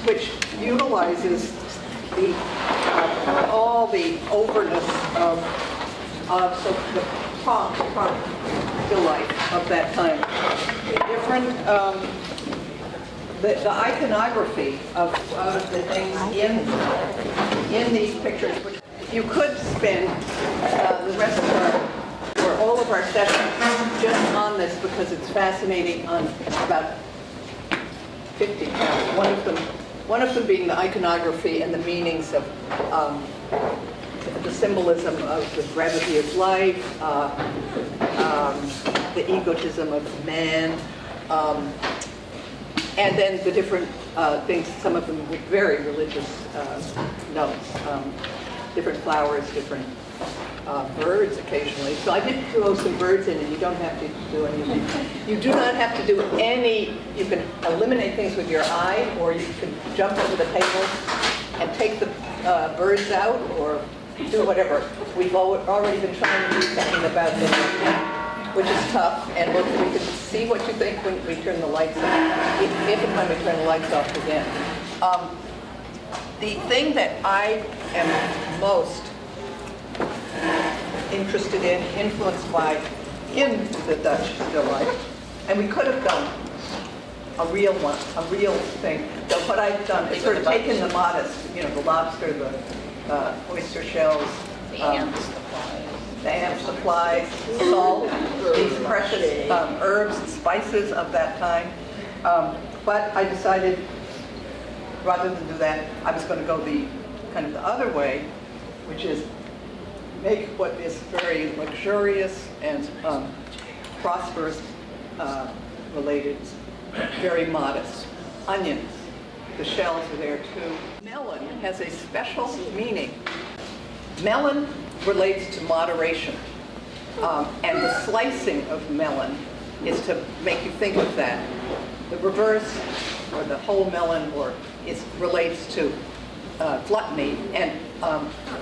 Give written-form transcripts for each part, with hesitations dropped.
which utilizes the all the overness of so the prompt still life of that time. Different the iconography of the things in these pictures, which you could spend the rest of or all of our sessions just on this because it's fascinating on about 50 counts. One of them being the iconography and the meanings of the symbolism of the brevity of life, the egotism of man, and then the different things, some of them with very religious notes, different flowers, different birds occasionally. So I did throw some birds in, and you don't have to do anything. You do not have to do any, you can eliminate things with your eye, or you can jump over the table and take the birds out, or do whatever. We've already been trying to do something about this, which is tough, and we can see what you think when we turn the lights off, if and when we turn the lights off again. The thing that I am most interested in, influenced by in the Dutch still life, and we could have done a real one, a real thing. So what I've done is sort of taken the modest, the lobster, the oyster shells, the amp supplies, salt, these precious herbs and spices of that time. But I decided, rather than do that, I was going to go the kind of the other way, which is make what is very luxurious and prosperous related, very modest. Onions, the shells are there too. Melon has a special meaning. Melon relates to moderation, and the slicing of melon is to make you think of that. The reverse, or the whole melon, relates to gluttony, and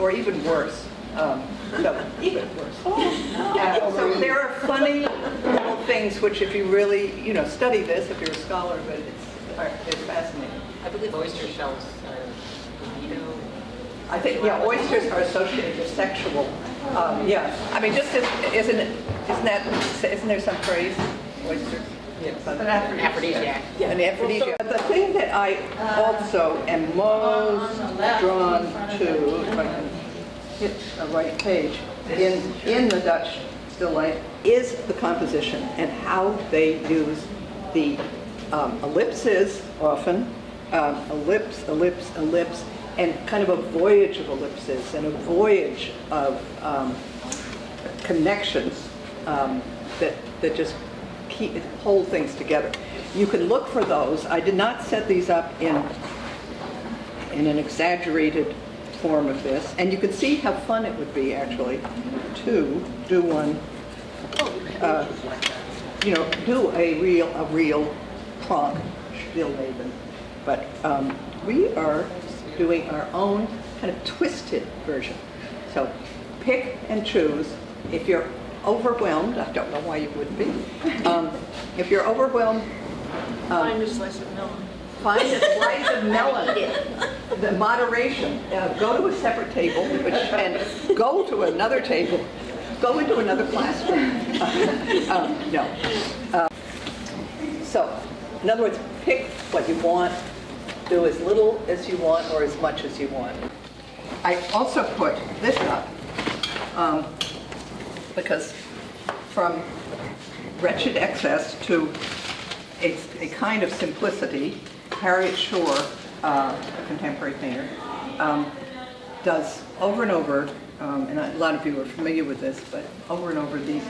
or even worse. No, even worse. So there are funny little things which, if you really, study this, if you're a scholar of it, it's fascinating. I believe oyster shells are libido. I think, oysters are associated with sexual. Yeah, I mean, just isn't there some phrase, oysters? Yes. An aphrodisiac. Yeah, an aphrodisiac. But the thing that I also am most drawn to, if I can hit a right page, in the Dutch still life, is the composition and how they use the ellipses often, ellipse, and kind of a voyage of ellipses and a voyage of connections that just hold things together. You can look for those. I did not set these up in an exaggerated form of this, and you can see how fun it would be actually to do one, do a real pronk Stillleven. But we are doing our own kind of twisted version. So pick and choose. If you're overwhelmed, I don't know why you would be. If you're overwhelmed, find a slice of melon. Find a slice of melon. The moderation. Go to a separate table, and go to another table. Go into another classroom. No. So, in other words, pick what you want. Do as little as you want or as much as you want. I also put this up because from wretched excess to a kind of simplicity, Harriet Shore, a contemporary painter, does over and over, and a lot of you are familiar with this, but over and over these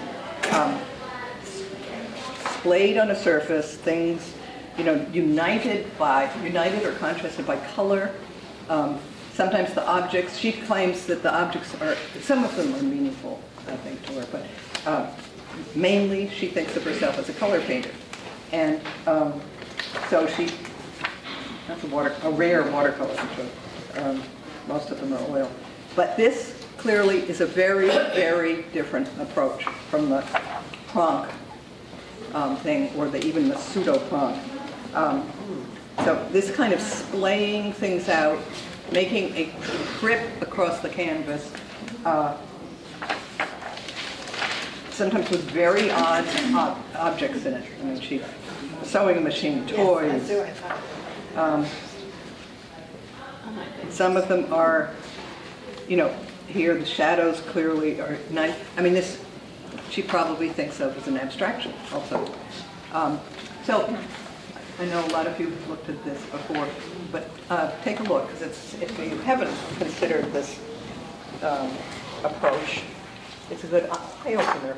splayed on a surface, things, united or contrasted by color. Sometimes the objects, she claims that the objects some of them are meaningful, I think, to her, but mainly she thinks of herself as a color painter. And so that's a rare watercolor, so most of them are oil. But this clearly is a very, very different approach from the pronk thing, or even the pseudo-pronk. So this kind of splaying things out, making a grip across the canvas, sometimes with very odd objects in it. I mean, sewing machine, toys. Some of them are, you know, here the shadows clearly are nice. I mean, this she probably thinks of as an abstraction also. So I know a lot of you have looked at this before, but take a look, because if you haven't considered this approach, it's a good eye-opener.